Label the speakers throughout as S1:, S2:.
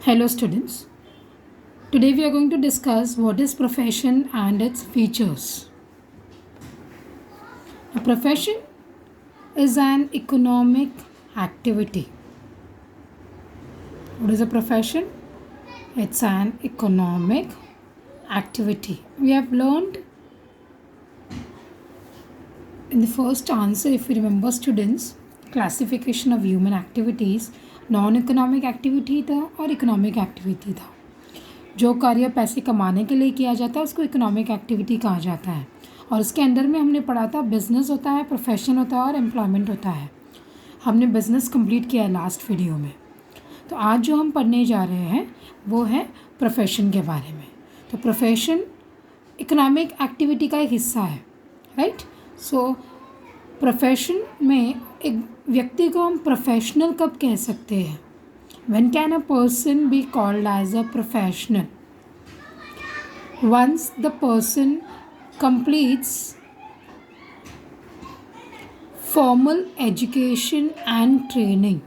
S1: Hello students. Today we are going to discuss what is profession and its features. A profession is an economic activity. What is a profession? It's an economic activity. We have learned in the first answer, if you remember students, classification of human activities, non-economic activity था और economic activity था. जो कार्य पैसे कमाने के लिए किया जाता है उसको इकोनॉमिक एक्टिविटी कहा जाता है. और इसके अंदर में हमने पढ़ा था बिजनेस होता है, प्रोफेशन होता है और एम्प्लॉयमेंट होता है. हमने बिजनेस कंप्लीट किया है लास्ट वीडियो में. तो आज जो हम पढ़ने जा रहे हैं वो है प्रोफेशन के बारे में. तो प्रोफेशन इकोनॉमिक एक्टिविटी का एक हिस्सा है, राइट. सो प्रोफेशन में एक व्यक्ति को हम प्रोफेशनल कब कह सकते हैं? When can a person be called as a professional? Once the person completes formal education and training.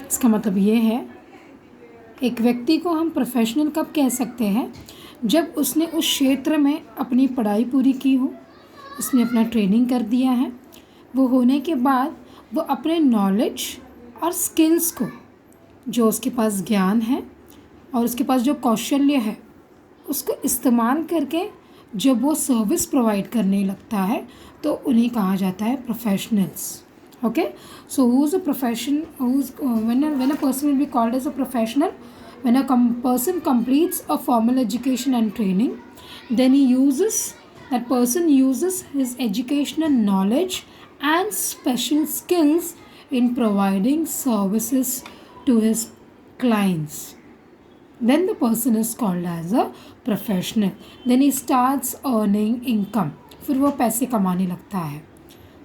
S1: इसका मतलब ये है, एक व्यक्ति को हम प्रोफेशनल कब कह सकते हैं? जब उसने उस क्षेत्र में अपनी पढ़ाई पूरी की हो, उसने अपना ट्रेनिंग कर दिया है. वो होने के बाद वो अपने नॉलेज और स्किल्स को, जो उसके पास ज्ञान है और उसके पास जो कौशल्य है, उसको इस्तेमाल करके जब वो सर्विस प्रोवाइड करने लगता है तो उन्हें कहा जाता है professionals. Okay. So who is a profession, when a person will be called as a professional when a person completes a formal education and training, then that person uses his educational knowledge and special skills in providing services to his clients. Then the person is called as a professional. Then he starts earning income. फिर वो पैसे कमाने लगता है.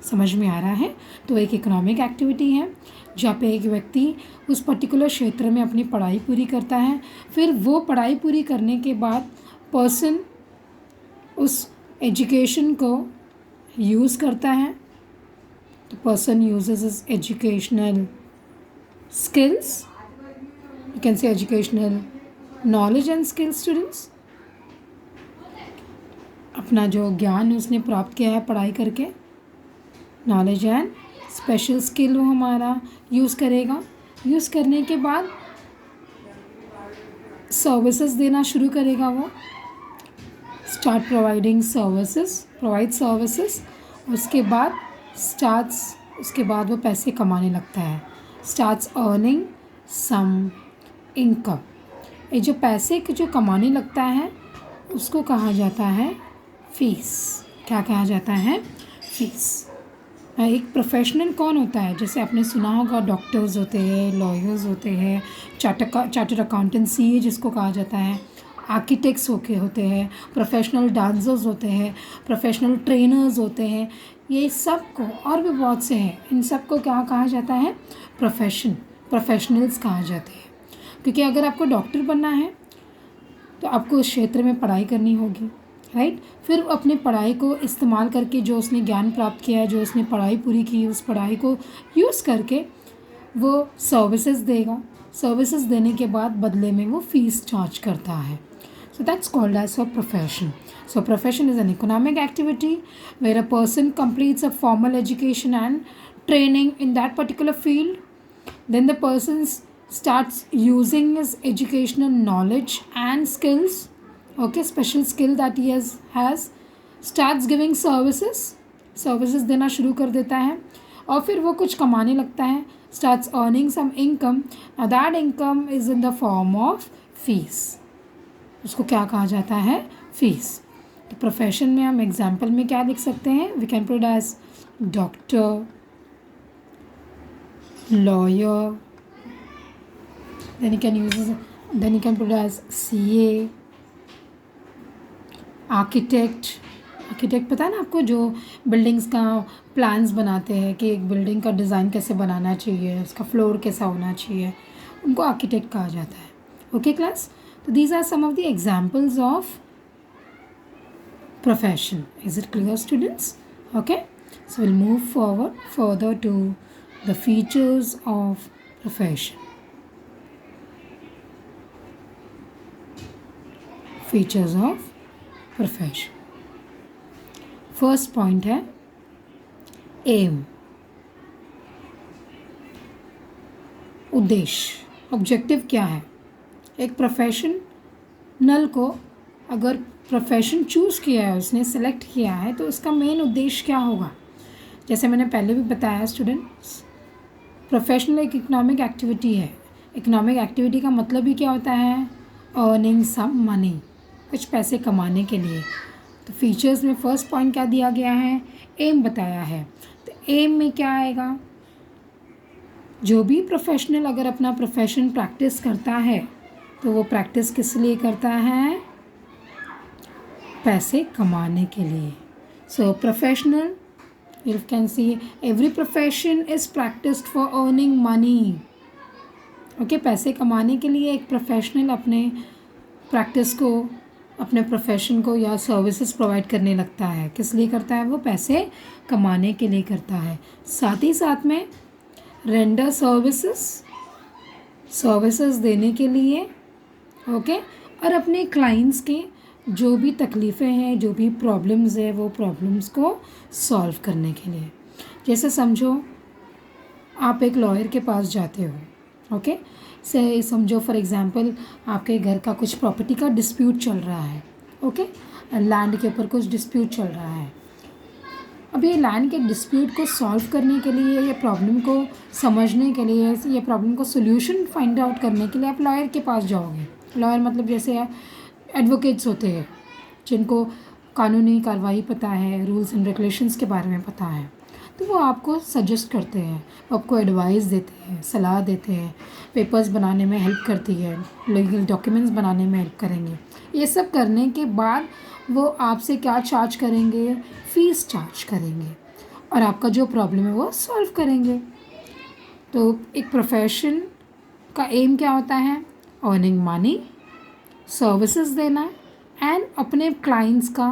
S1: समझ में आ रहा है? तो एक इकोनॉमिक एक्टिविटी है जहाँ पे एक व्यक्ति उस पर्टिकुलर क्षेत्र में अपनी पढ़ाई पूरी करता है. फिर वो पढ़ाई पूरी करने के बाद पर्सन उस एजुकेशन को यूज़ करता है. The person uses his educational skills. You can say educational knowledge and skills, students. अपना जो ज्ञान उसने प्राप्त किया है पढ़ाई करके, नॉलेज एंड स्पेशल स्किल वो हमारा यूज़ करेगा. यूज़ करने के बाद सर्विसेज देना शुरू करेगा. वो start providing services, provide services. उसके बाद वो पैसे कमाने लगता है. Starts earning some income. ये जो पैसे जो कमाने लगता है उसको कहा जाता है फीस. क्या कहा जाता है? फीस. एक प्रोफेशनल कौन होता है? जैसे आपने सुना होगा, डॉक्टर्स होते हैं, लॉयर्स होते हैं, चार्टर्ड अकाउंटेंसी जिसको कहा जाता है, आर्किटेक्ट्स होते हैं, प्रोफेशनल डांसर्स होते हैं, प्रोफेशनल ट्रेनर्स होते हैं. ये सब को और भी बहुत से हैं. इन सब को क्या कहा जाता है? प्रोफेशनल्स कहा जाते हैं. क्योंकि अगर आपको डॉक्टर बनना है तो आपको उस क्षेत्र में पढ़ाई करनी होगी, राइट. फिर अपनी पढ़ाई को इस्तेमाल करके जो उसने ज्ञान प्राप्त किया है, जो उसने पढ़ाई पूरी की, उस पढ़ाई को यूज़ करके वो सर्विसेज देगा. सर्विसेज देने के बाद बदले में वो फीस चार्ज करता है. So that's called as a profession. So profession is an economic activity where a person completes a formal education and training in that particular field. Then the person starts using his educational knowledge and skills, okay, special skill that he has, starts giving services देना शुरू कर देता है. और फिर वो कुछ कमाने लगता है. Starts earning some income. Now that income is in the form of fees. उसको क्या कहा जाता है? फीस. तो प्रोफेशन में हम एग्जाम्पल में क्या लिख सकते हैं? We can put as doctor, lawyer, then you can put as CA, architect पता है ना आपको, जो बिल्डिंग्स का प्लान्स बनाते हैं कि एक बिल्डिंग का डिज़ाइन कैसे बनाना चाहिए, उसका फ्लोर कैसा होना चाहिए, उनको आर्किटेक्ट कहा जाता है. Okay class. So these are some of the examples of profession. Is it clear, students? Okay. So we'll move forward further to The features of profession. Features of profession. First point है aim, उद्देश्य, objective क्या है। एक professional को अगर profession choose किया है, उसने सेलेक्ट किया है, तो उसका मेन उद्देश्य क्या होगा। जैसे मैंने पहले भी बताया स्टूडेंट्स, प्रोफेशनल एक इकोनॉमिक एक्टिविटी है। इकोनॉमिक एक्टिविटी का मतलब ही क्या होता है, अर्निंग सम मनी, कुछ पैसे कमाने के लिए। तो फीचर्स में फर्स्ट पॉइंट क्या दिया गया है, एम बताया है। तो एम में क्या आएगा, जो भी प्रोफेशनल अगर अपना प्रोफेशन प्रैक्टिस करता है तो वो प्रैक्टिस किस लिए करता है, पैसे कमाने के लिए। सो professional, you can see every profession is practiced for earning money. Okay, पैसे कमाने के लिए एक प्रोफेशनल अपने प्रैक्टिस को, अपने प्रोफेशन को या सर्विसेज प्रोवाइड करने लगता है। किस लिए करता है, वो पैसे कमाने के लिए करता है। साथ ही साथ में रेंडर सर्विसेज देने के लिए, ओके, और अपने क्लाइंट्स के जो भी तकलीफ़ें हैं, जो भी प्रॉब्लम्स है, वो प्रॉब्लम्स को सॉल्व करने के लिए। जैसे समझो आप एक लॉयर के पास जाते हो, ओके, से समझो फॉर एग्ज़ाम्पल आपके घर का कुछ प्रॉपर्टी का डिस्प्यूट चल रहा है, ओके, लैंड के ऊपर कुछ डिस्प्यूट चल रहा है। अब ये लैंड के डिस्प्यूट को सॉल्व करने के लिए, ये प्रॉब्लम को समझने के लिए, ये प्रॉब्लम को सोल्यूशन फाइंड आउट करने के लिए आप लॉयर के पास जाओगे। लॉयर मतलब जैसे एडवोकेट्स होते हैं जिनको कानूनी कार्रवाई पता है, रूल्स एंड रेगुलेशंस के बारे में पता है, तो वो आपको सजेस्ट करते हैं, आपको एडवाइस देते हैं, सलाह देते हैं, पेपर्स बनाने में हेल्प करती है, लीगल डॉक्यूमेंट्स बनाने में हेल्प करेंगे। ये सब करने के बाद वो आपसे क्या चार्ज करेंगे, फ़ीस चार्ज करेंगे और आपका जो प्रॉब्लम है वो सॉल्व करेंगे। तो एक प्रोफेशन का एम क्या होता है, अर्निंग मनी, सर्विसेज देना एंड अपने क्लाइंट्स का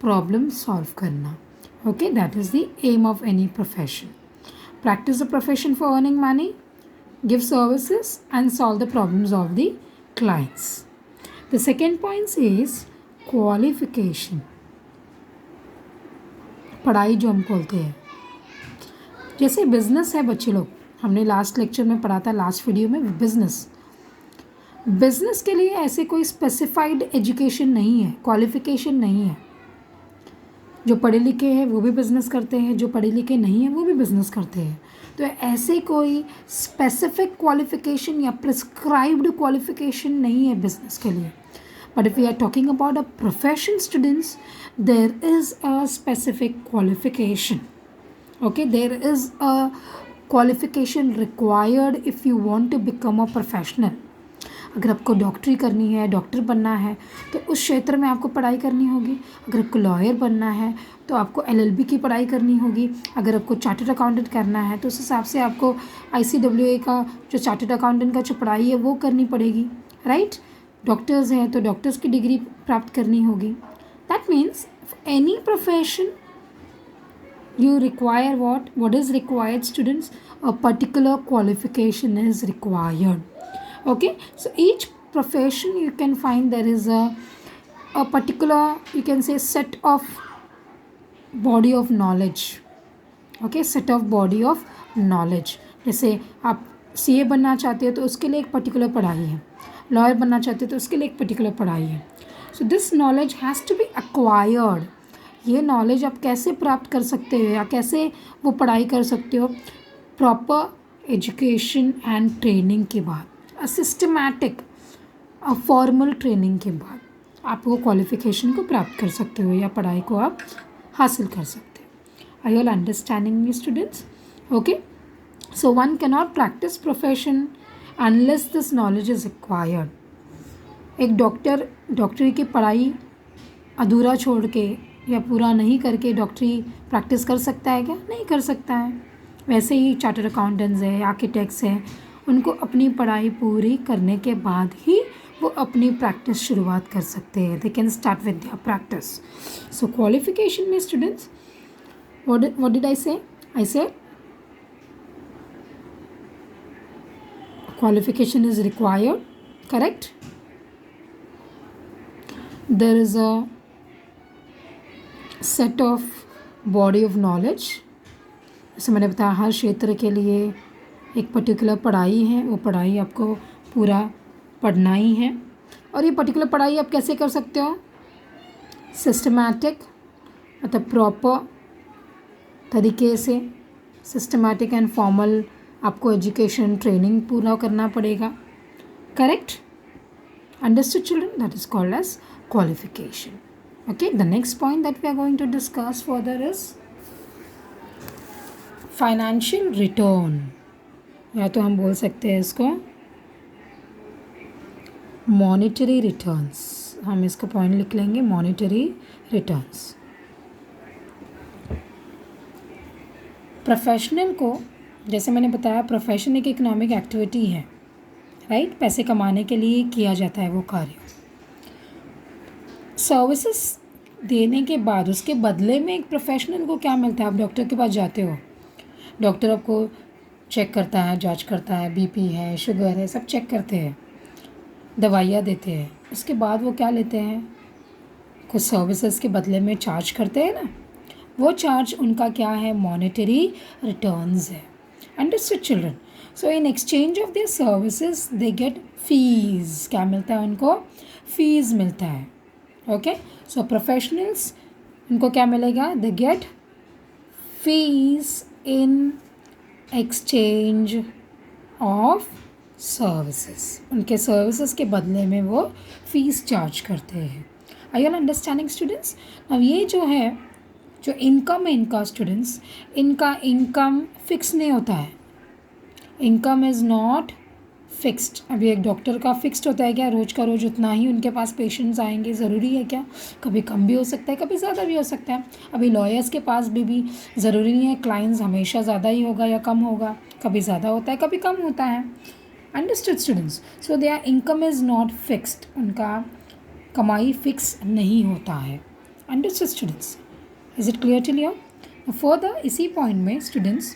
S1: प्रॉब्लम सॉल्व करना। Okay, that is the aim of any profession. Practice the profession for earning money, give services and solve the problems of the clients. The second point is qualification, पढ़ाई जो हम बोलते हैं। जैसे business है बच्चे लोग, हमने लास्ट लेक्चर में पढ़ा था, लास्ट वीडियो में, बिजनेस के लिए ऐसे कोई स्पेसिफाइड एजुकेशन नहीं है, क्वालिफिकेशन नहीं है। जो पढ़े लिखे हैं वो भी बिज़नेस करते हैं, जो पढ़े लिखे नहीं हैं वो भी बिज़नेस करते हैं। तो ऐसे कोई स्पेसिफिक क्वालिफिकेशन या प्रिस्क्राइब्ड क्वालिफिकेशन नहीं है बिज़नेस के लिए। But if we are talking about a profession students, there is a specific qualification. Okay, there is a qualification required if you want to become a professional. अगर आपको डॉक्टरी करनी है, डॉक्टर बनना है, तो उस क्षेत्र में आपको पढ़ाई करनी होगी। अगर आपको लॉयर बनना है तो आपको LLB की पढ़ाई करनी होगी। अगर आपको चार्टर्ड अकाउंटेंट करना है तो उस हिसाब से आपको ICWA का जो चार्टर्ड अकाउंटेंट का जो पढ़ाई है वो करनी पड़ेगी, राइट। डॉक्टर्स हैं तो डॉक्टर्स की डिग्री प्राप्त करनी होगी। That means any profession you require what is required students, a particular qualification is required. Okay, so each profession you can find there is a particular, you can say, set of body of knowledge. Okay, set of body of knowledge. जैसे आप CA बनना चाहते हो तो उसके लिए एक particular पढ़ाई है, लॉयर बनना चाहते हो तो उसके लिए एक पर्टिकुलर पढ़ाई है। So this knowledge has to be acquired. ये नॉलेज आप कैसे प्राप्त कर सकते हो या कैसे वो पढ़ाई कर सकते हो, प्रॉपर एजुकेशन एंड ट्रेनिंग के बाद, सिस्टमैटिक फॉर्मल ट्रेनिंग के बाद आप वो क्वालिफिकेशन को प्राप्त कर सकते हो या पढ़ाई को आप हासिल कर सकते हो। Are you all understanding me students? Okay, so one can not practice profession unless this knowledge is acquired. एक डॉक्टरी की पढ़ाई अधूरा छोड़ के या पूरा नहीं करके डॉक्टरी प्रैक्टिस कर सकता है क्या? नहीं कर सकता है। वैसे ही चार्टर्ड अकाउंटेंट्स हैं, आर्किटेक्ट्स हैं, उनको अपनी पढ़ाई पूरी करने के बाद ही वो अपनी प्रैक्टिस शुरुआत कर सकते हैं। They can start with their practice. So qualification में स्टूडेंट्स, व्हाट डिड आई से? आई से qualification is required, correct? There is a set of body of knowledge. जैसे मैंने बताया हर क्षेत्र के लिए एक पर्टिकुलर पढ़ाई है, वो पढ़ाई आपको पूरा पढ़ना ही है। और ये पर्टिकुलर पढ़ाई आप कैसे कर सकते हो? सिस्टमैटिक मतलब प्रॉपर तरीके से, सिस्टमैटिक एंड फॉर्मल आपको एजुकेशन ट्रेनिंग पूरा करना पड़ेगा, correct? Understood children? That is called as qualification. Okay, the next point that we are going to discuss further is financial return, या तो हम बोल सकते हैं इसको मॉनेटरी रिटर्न्स। हम इसका पॉइंट लिख लेंगे, मॉनेटरी रिटर्न्स। प्रोफेशनल को, जैसे मैंने बताया, प्रोफेशन एक इकोनॉमिक एक्टिविटी है, राइट? पैसे कमाने के लिए किया जाता है वो कार्य। सर्विसेज देने के बाद उसके बदले में एक प्रोफेशनल को क्या मिलता है? आप डॉक्टर के पास जाते हो, डॉक्टर आपको चेक करता है, जांच करता है, बीपी है, शुगर है, सब चेक करते हैं, दवाइयाँ देते हैं। उसके बाद वो क्या लेते हैं? कुछ सर्विसेज के बदले में चार्ज करते हैं ना, वो चार्ज उनका क्या है? मॉनेटरी रिटर्न्स है। Understood children? So in exchange of their services they get fees. क्या मिलता है उनको? फीस मिलता है। ओके, सो प्रोफेशनल्स, उनको क्या मिलेगा? They get fees in exchange of services. उनके सर्विसेज के बदले में वो फीस चार्ज करते हैं। Are you all understanding students? अब ये जो है, जो इनकम है इनका स्टूडेंट्स, इनका इनकम फिक्स नहीं होता है। Income is not fixed. अभी एक डॉक्टर का फिक्स्ड होता है क्या? रोज़ का रोज़ उतना ही उनके पास पेशेंट्स आएंगे, ज़रूरी है क्या? कभी कम भी हो सकता है, कभी ज़्यादा भी हो सकता है। अभी लॉयर्स के पास भी ज़रूरी नहीं है क्लाइंट्स हमेशा ज़्यादा ही होगा या कम होगा, कभी ज़्यादा होता है, कभी कम होता है। Understood students? So there income is not fixed, उनका कमाई फिक्स नहीं होता है। Understood students? Is it clear till you? Further इसी पॉइंट में स्टूडेंट्स,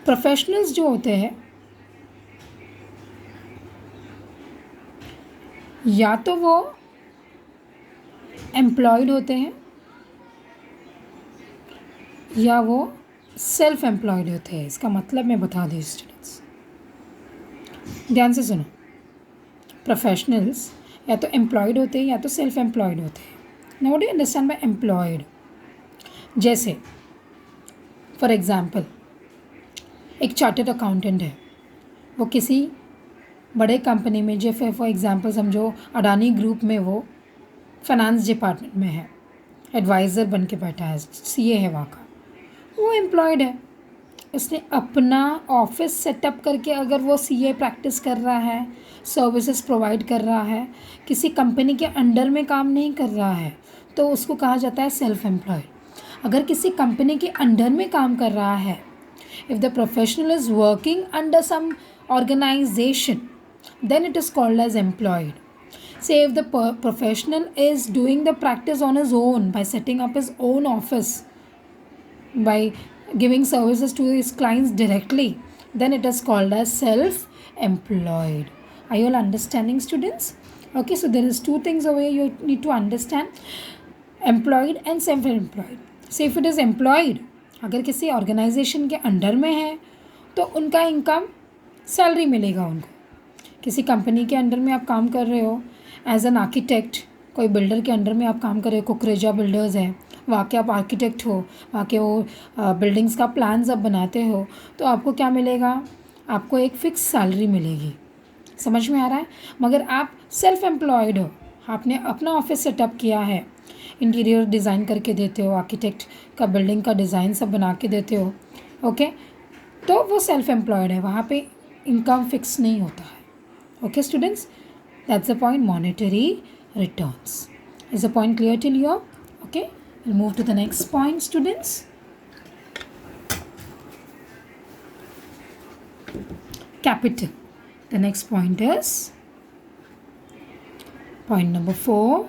S1: प्रोफेशनल्स जो होते हैं, या तो वो एम्प्लॉयड होते हैं या वो सेल्फ एम्प्लॉयड होते हैं। इसका मतलब मैं बता दूँ स्टूडेंट्स, ध्यान से सुनो। प्रोफेशनल्स या तो एम्प्लॉयड होते हैं या तो सेल्फ एम्प्लॉयड होते हैं। Now what do you understand by employed? जैसे फॉर एग्जांपल एक चार्टर्ड अकाउंटेंट है, वो किसी बड़े कंपनी में, जो फॉर एग्जांपल समझो अडानी ग्रुप में वो फाइनेंस डिपार्टमेंट में है, एडवाइज़र बन के बैठा है, सीए है वहाँ का, वो एम्प्लॉयड है। उसने अपना ऑफिस सेटअप करके अगर वो सीए प्रैक्टिस कर रहा है, सर्विसेज प्रोवाइड कर रहा है, किसी कंपनी के अंडर में काम नहीं कर रहा है, तो उसको कहा जाता है सेल्फ एम्प्लॉयड। अगर किसी कंपनी के अंडर में काम कर रहा है, if the professional is working under some organisation, then it is called as employed. Say if the professional is doing the practice on his own by setting up his own office, by giving services to his clients directly, then it is called as self-employed. Are you all understanding, students? Okay, so there is two things over here you need to understand, employed and self-employed. Say if it is employed, अगर किसी organisation के under में है तो उनका income salary मिलेगा उनको। किसी कंपनी के अंडर में आप काम कर रहे हो एज एन आर्किटेक्ट, कोई बिल्डर के अंडर में आप काम कर रहे हो, कुकरेजा बिल्डर्स है, वहाँ के आप आर्किटेक्ट हो, वहाँ के वो बिल्डिंग्स का प्लान जब बनाते हो, तो आपको क्या मिलेगा? आपको एक फ़िक्स सैलरी मिलेगी। समझ में आ रहा है? मगर आप सेल्फ एम्प्लॉयड हो, आपने अपना ऑफिस सेटअप किया है, इंटीरियर डिज़ाइन करके देते हो, आर्किटेक्ट का बिल्डिंग का डिज़ाइन सब बना के देते हो, ओके, तो वो सेल्फ एम्प्लॉयड है, वहाँ पे इनकम फिक्स नहीं होता है। Okay students, that's the point, monetary returns. Is the point clear till here? Okay, we'll move to the next point students. Capital. The next point is point number 4,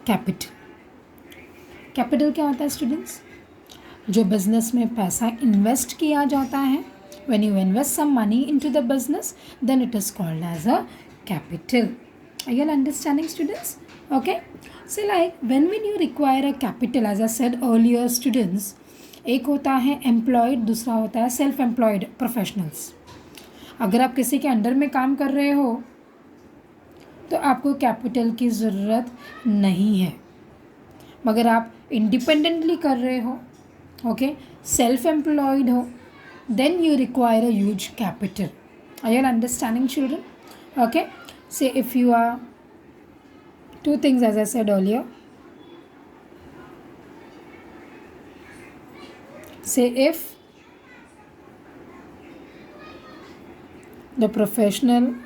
S1: capital. Capital क्या होता है students? जो business में पैसा invest किया जाता है, when you invest some money into the business, then it is called as a capital. Are you all understanding, students? Okay. So like when you require a capital, as I said earlier, students, एक होता है employed, दूसरा होता है self employed professionals. अगर आप किसी के अंडर में काम कर रहे हो तो आपको कैपिटल की ज़रूरत नहीं है. मगर आप इंडिपेंडेंटली कर रहे हो, ओके, सेल्फ एम्प्लॉयड हो, then you require a huge capital. Are you all understanding, children? Okay. Say if you are two things, as I said earlier. Say if the professional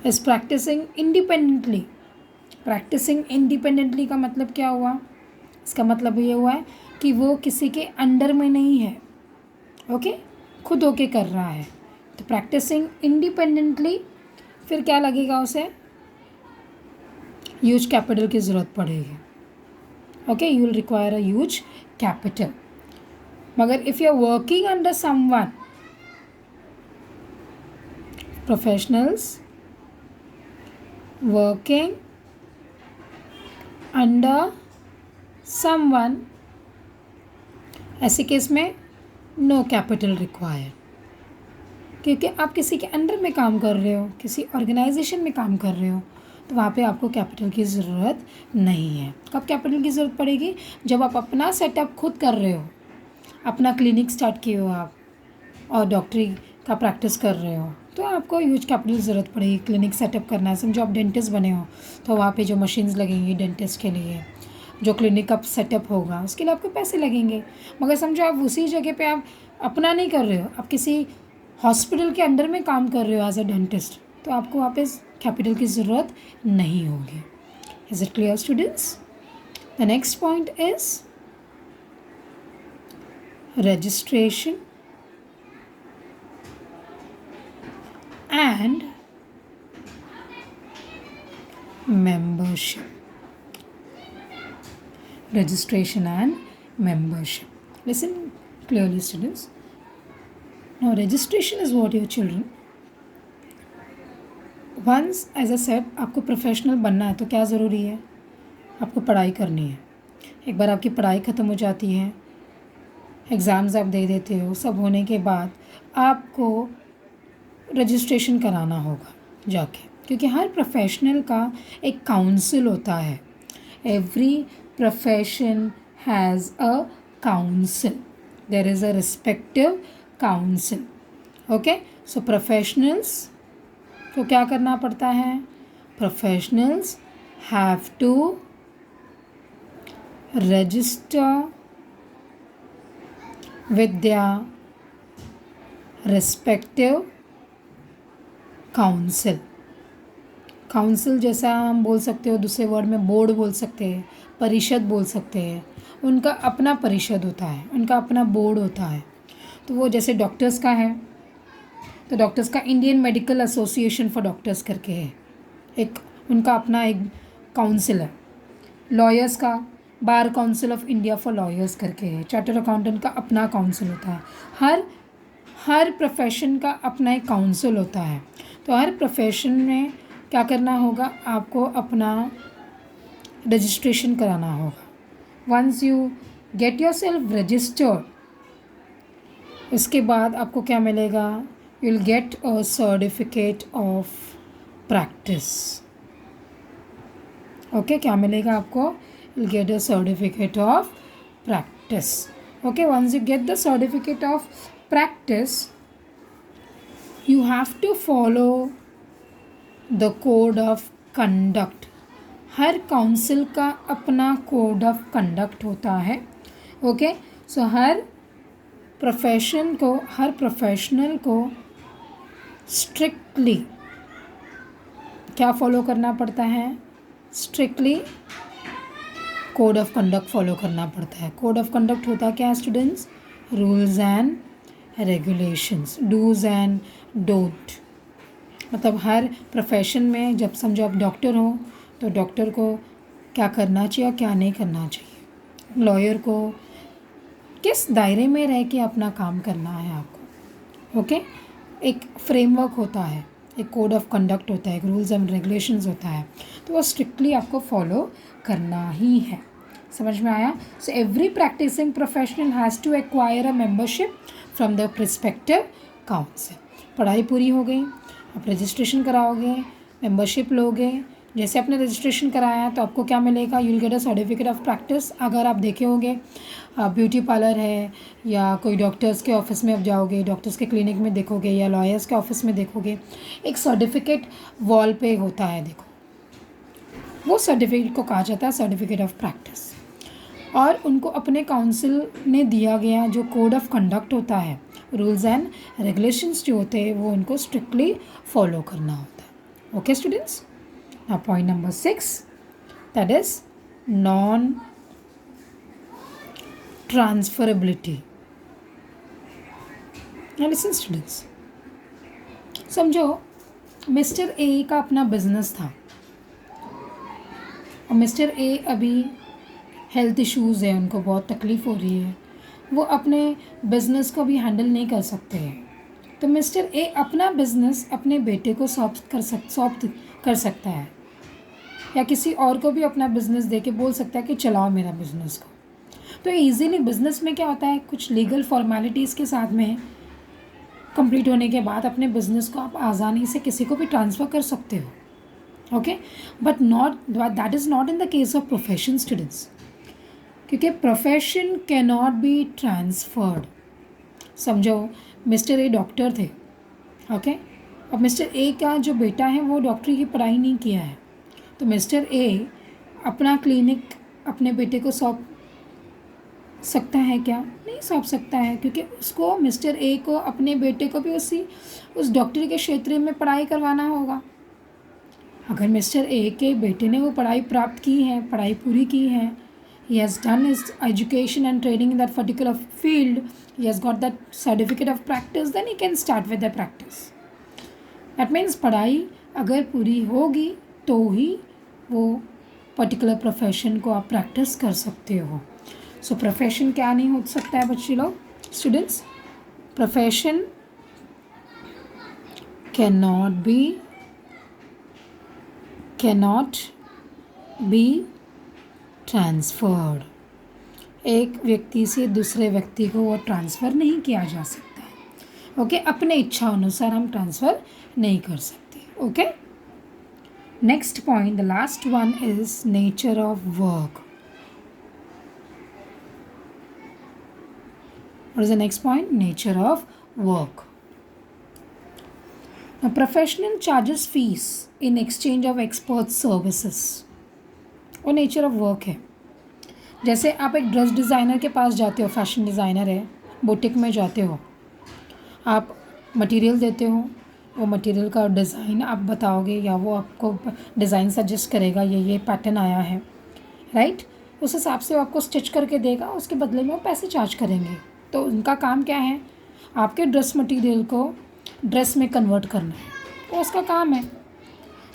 S1: is practicing independently. Practicing independently का मतलब क्या हुआ? इसका मतलब ये हुआ है कि वो किसी के अंडर में नहीं है, ओके, खुद होके कर रहा है. तो प्रैक्टिसिंग इंडिपेंडेंटली, फिर क्या लगेगा उसे? ह्यूज कैपिटल की ज़रूरत पड़ेगी. Okay, you will require a huge capital. मगर if you are working under someone, professionals working under someone, ऐसे केस में नो कैपिटल रिक्वायर, क्योंकि आप किसी के अंडर में काम कर रहे हो, किसी ऑर्गेनाइजेशन में काम कर रहे हो, तो वहाँ पे आपको कैपिटल की ज़रूरत नहीं है. कब कैपिटल की ज़रूरत पड़ेगी? जब आप अपना सेटअप खुद कर रहे हो, अपना क्लिनिक स्टार्ट किए हो आप और डॉक्टरी का प्रैक्टिस कर रहे हो, तो आपको ह्यूज कैपिटल की ज़रूरत पड़ेगी. क्लिनिक सेटअप करना है, समझो आप डेंटिस्ट बने हो, तो वहाँ पे जो मशीन्स लगेंगी डेंटिस्ट के लिए, जो क्लिनिक का सेटअप होगा, उसके लिए आपको पैसे लगेंगे. मगर समझो आप उसी जगह पे आप अपना नहीं कर रहे हो, आप किसी हॉस्पिटल के अंडर में काम कर रहे हो एज अ डेंटिस्ट, तो आपको वहाँ पे कैपिटल की ज़रूरत नहीं होगी. Is it clear, students? The next point is registration and membership. Registration and membership. Listen clearly, students. Now registration is what your children, once, as I said, आपको professional बनना है तो क्या ज़रूरी है? आपको पढ़ाई करनी है. एक बार आपकी पढ़ाई ख़त्म हो जाती है, एग्ज़ाम्स आप दे देते हो, सब होने के बाद आपको रजिस्ट्रेशन कराना होगा जाके, क्योंकि हर प्रोफेशनल का एक काउंसिल होता है. Every profession has a council. There is a respective council. Okay, so professionals को क्या करना पड़ता है? Professionals have to register with their respective council. Council जैसा हम बोल सकते हो, दूसरे वर्ड में बोर्ड बोल सकते हैं, परिषद बोल सकते हैं. उनका अपना परिषद होता है, उनका अपना बोर्ड होता है. तो वो जैसे डॉक्टर्स का है, तो डॉक्टर्स का Indian medical association for doctors करके है, एक उनका अपना एक काउंसिल है. लॉयर्स का bar council of India for lawyers करके है. चार्टर्ड अकाउंटेंट का अपना काउंसिल होता है. हर प्रोफेशन का अपना एक काउंसिल होता है. तो हर प्रोफेशन में क्या करना होगा? आपको अपना रजिस्ट्रेशन कराना होगा. Once you get yourself registered, उसके बाद आपको क्या मिलेगा? You will get a certificate of practice. Okay, क्या मिलेगा आपको? You'll get a certificate of practice. Okay, once you get the certificate of practice, you have to follow the code of conduct. हर council का अपना code of conduct होता है. Okay, so हर professional को स्ट्रिक्टली क्या फॉलो करना पड़ता है? Strictly code of conduct follow करना पड़ता है. कोड ऑफ कंडक्ट होता क्या है students? Rules and regulations, dos and don't. मतलब हर प्रोफेशन में, जब समझो आप डॉक्टर हो तो डॉक्टर को क्या करना चाहिए और क्या नहीं करना चाहिए। लॉयर को किस दायरे में रह के अपना काम करना है आपको। ओके, एक फ्रेमवर्क होता है, एक कोड ऑफ कंडक्ट होता है, एक रूल्स एंड रेगुलेशंस होता है, तो वो स्ट्रिक्टली आपको फॉलो करना ही है। समझ में आया? So every practising professional has to acquire a membership from the respective council. पढ़ाई पूरी हो गई, आप रजिस्ट्रेशन कराओगे, मेंबरशिप लोगे। जैसे आपने रजिस्ट्रेशन कराया तो आपको क्या मिलेगा? You will get a certificate of practice. अगर आप देखे होंगे ब्यूटी पार्लर है या कोई डॉक्टर्स के ऑफिस में आप जाओगे, डॉक्टर्स के क्लिनिक में देखोगे या लॉयर्स के ऑफिस में देखोगे, एक सर्टिफिकेट वॉल पे होता है, देखो वो सर्टिफिकेट को कहा जाता है सर्टिफिकेट ऑफ प्रैक्टिस। और उनको अपने काउंसिल ने दिया गया जो कोड ऑफ कंडक्ट होता है, रूल्स एंड रेगुलेशंस जो होते हैं, वो उनको स्ट्रिक्टली फॉलो करना होता है। Okay students, now point number 6, that is non transferability. now listen students, समझो मिस्टर ए का अपना बिजनेस था और मिस्टर ए अभी हेल्थ इश्यूज़ है, उनको बहुत तकलीफ़ हो रही है, वो अपने बिज़नेस को भी हैंडल नहीं कर सकते हैं। तो मिस्टर ए अपना बिज़नेस अपने बेटे को सौंप कर सकता है या किसी और को भी अपना बिज़नेस दे के बोल सकता है कि चलाओ मेरा बिज़नेस को। तो इजीली बिज़नेस में क्या होता है, कुछ लीगल फॉर्मेलिटीज़ के साथ में कंप्लीट होने के बाद अपने बिज़नेस को आप आसानी से किसी को भी ट्रांसफ़र कर सकते हो। Okay, but that is not in the case of profession students, क्योंकि profession can not be transferred. समझो मिस्टर ए डॉक्टर थे, ओके, अब मिस्टर ए का जो बेटा है वो डॉक्टरी की पढ़ाई नहीं किया है, तो मिस्टर ए अपना क्लिनिक अपने बेटे को सौंप सकता है क्या? नहीं सौंप सकता है, क्योंकि उसको मिस्टर ए को अपने बेटे को भी उस डॉक्टरी के क्षेत्र में पढ़ाई करवाना होगा। अगर मिस्टर ए के बेटे ने वो पढ़ाई प्राप्त की है, पढ़ाई पूरी की है, he has done his education and training in that particular field, he has got that certificate of practice, then he can start with the practice. That means पढ़ाई अगर पूरी होगी तो ही वो पर्टिकुलर प्रोफेशन को आप प्रैक्टिस कर सकते हो। सो प्रोफेशन क्या नहीं हो सकता है बच्चे लोग, students? Profession cannot be transferred. एक व्यक्ति से दूसरे व्यक्ति को वो ट्रांसफ़र नहीं किया जा सकता है। ओके, अपने इच्छा अनुसार हम ट्रांसफ़र नहीं कर सकते। Okay, next point, the last one is nature of work. What is the next point? Nature of work. Professional charges fees in exchange of expert services, वो नेचर ऑफ वर्क है। जैसे आप एक ड्रेस डिज़ाइनर के पास जाते हो, fashion designer है, boutique में जाते हो, आप मटेरियल देते हो, वो मटेरियल का डिज़ाइन आप बताओगे या वो आपको डिज़ाइन सजेस्ट करेगा, ये पैटर्न आया है, राइट? उस हिसाब से वो आपको स्टिच करके देगा, उसके बदले में वो पैसे चार्ज करेंगे। तो उनका काम क्या है? आपके ड्रेस मटेरियल को ड्रेस में कन्वर्ट करना है, वो उसका काम है।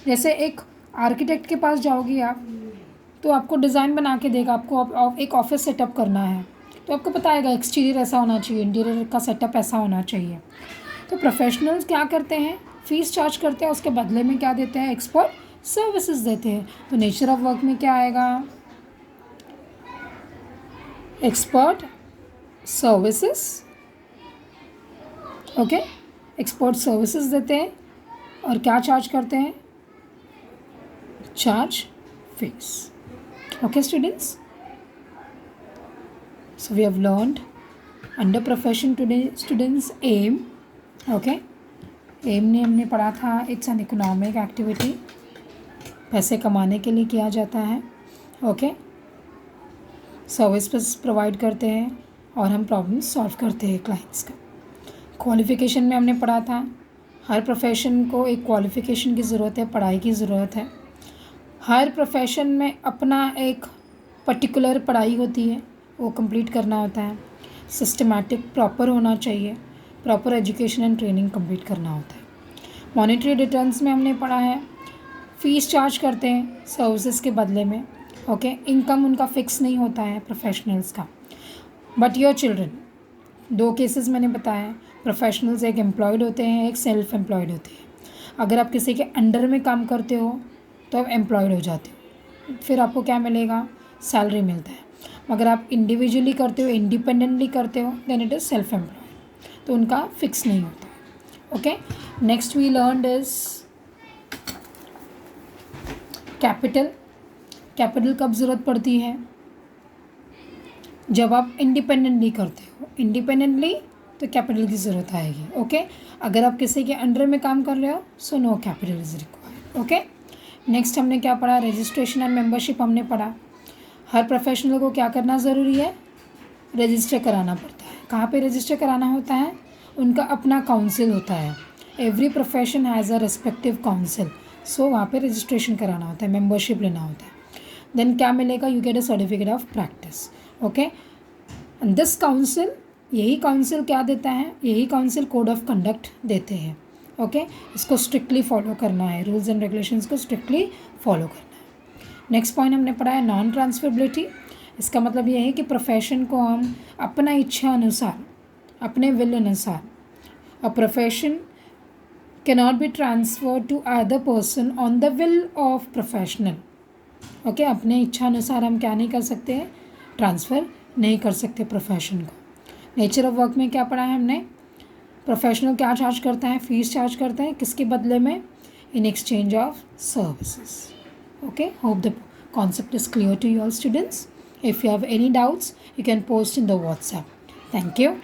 S1: जैसे एक आर्किटेक्ट के पास जाओगी आप, तो आपको डिज़ाइन बना के देगा, आपको एक ऑफिस सेटअप करना है, तो आपको बताएगा एक्सटीरियर ऐसा होना चाहिए, इंटीरियर का सेटअप ऐसा होना चाहिए। तो प्रोफेशनल्स क्या करते हैं? फ़ीस चार्ज करते हैं, उसके बदले में क्या देते हैं? एक्सपर्ट सर्विसेज देते हैं। तो नेचर ऑफ वर्क में क्या आएगा? Expert services. Okay, expert services देते हैं और क्या चार्ज करते हैं? Charge fees. Okay students, so we have learned under profession today students aim. Okay, aim ने हमने पढ़ा था, it's an economic activity, पैसे कमाने के लिए किया जाता है। ओके, सर्विस प्रोवाइड करते हैं और हम प्रॉब्लम सॉल्व करते हैं क्लाइंट्स का। क्वालिफ़िकेशन में हमने पढ़ा था, हर प्रोफेशन को एक क्वालिफ़िकेशन की ज़रूरत है, पढ़ाई की ज़रूरत है। हर प्रोफेशन में अपना एक पर्टिकुलर पढ़ाई होती है, वो कंप्लीट करना होता है। सिस्टमैटिक प्रॉपर होना चाहिए, proper education and training complete करना होता है। मॉनेटरी रिटर्न्स में हमने पढ़ा है, फ़ीस चार्ज करते हैं सर्विसेज के बदले में, ओके, इनकम उनका फिक्स नहीं होता है प्रोफेशनल्स का। बट योर चिल्ड्रन, 2 केसेस मैंने बताया, प्रोफेशनल्स एक एम्प्लॉयड होते हैं, एक सेल्फ एम्प्लॉयड होते हैं। अगर आप किसी के अंडर में काम करते हो तो आप एम्प्लॉयड हो जाते हो, फिर आपको क्या मिलेगा, सैलरी मिलता है। मगर आप इंडिविजुअली करते हो, इंडिपेंडेंटली करते हो, then it is self employed, तो उनका फिक्स नहीं होता। Okay, next we learned is capital. Capital कब ज़रूरत पड़ती है, जब आप इंडिपेंडेंटली करते हो। इंडिपेंडेंटली तो कैपिटल की ज़रूरत आएगी। ओके, अगर आप किसी के अंडर में काम कर रहे हो, so no capital is required. Okay, next हमने क्या पढ़ा, रजिस्ट्रेशन एंड मेंबरशिप हमने पढ़ा। हर प्रोफेशनल को क्या करना ज़रूरी है, रजिस्टर कराना पड़ता है। कहाँ पे रजिस्टर कराना होता है, उनका अपना काउंसिल होता है। Every profession has a respective council, so वहाँ पे रजिस्ट्रेशन कराना होता है, मेंबरशिप लेना होता है। देन क्या मिलेगा, you get a certificate of practice. Okay, and this council, यही काउंसिल क्या देता है, यही काउंसिल कोड ऑफ कंडक्ट देते हैं। ओके, इसको स्ट्रिक्टली फॉलो करना है, रूल्स एंड रेगुलेशंस को स्ट्रिक्टली फॉलो करना है। नेक्स्ट पॉइंट हमने पढ़ा है नॉन ट्रांसफरेबिलिटी। इसका मतलब ये है कि प्रोफेशन को हम अपना इच्छा अनुसार, अपने विल अनुसार, a profession cannot be transfer to other person on the will of professional. Okay, अपने इच्छा अनुसार हम क्या नहीं कर सकते हैं, ट्रांसफ़र नहीं कर सकते प्रोफेशन को। नेचर ऑफ वर्क में क्या पढ़ा है हमने, प्रोफेशनल क्या चार्ज करता है, फीस चार्ज करता है, किसके बदले में, इन exchange of services. Okay, hope the concept is clear to you all students. If you have any doubts, you can post in the WhatsApp. Thank you.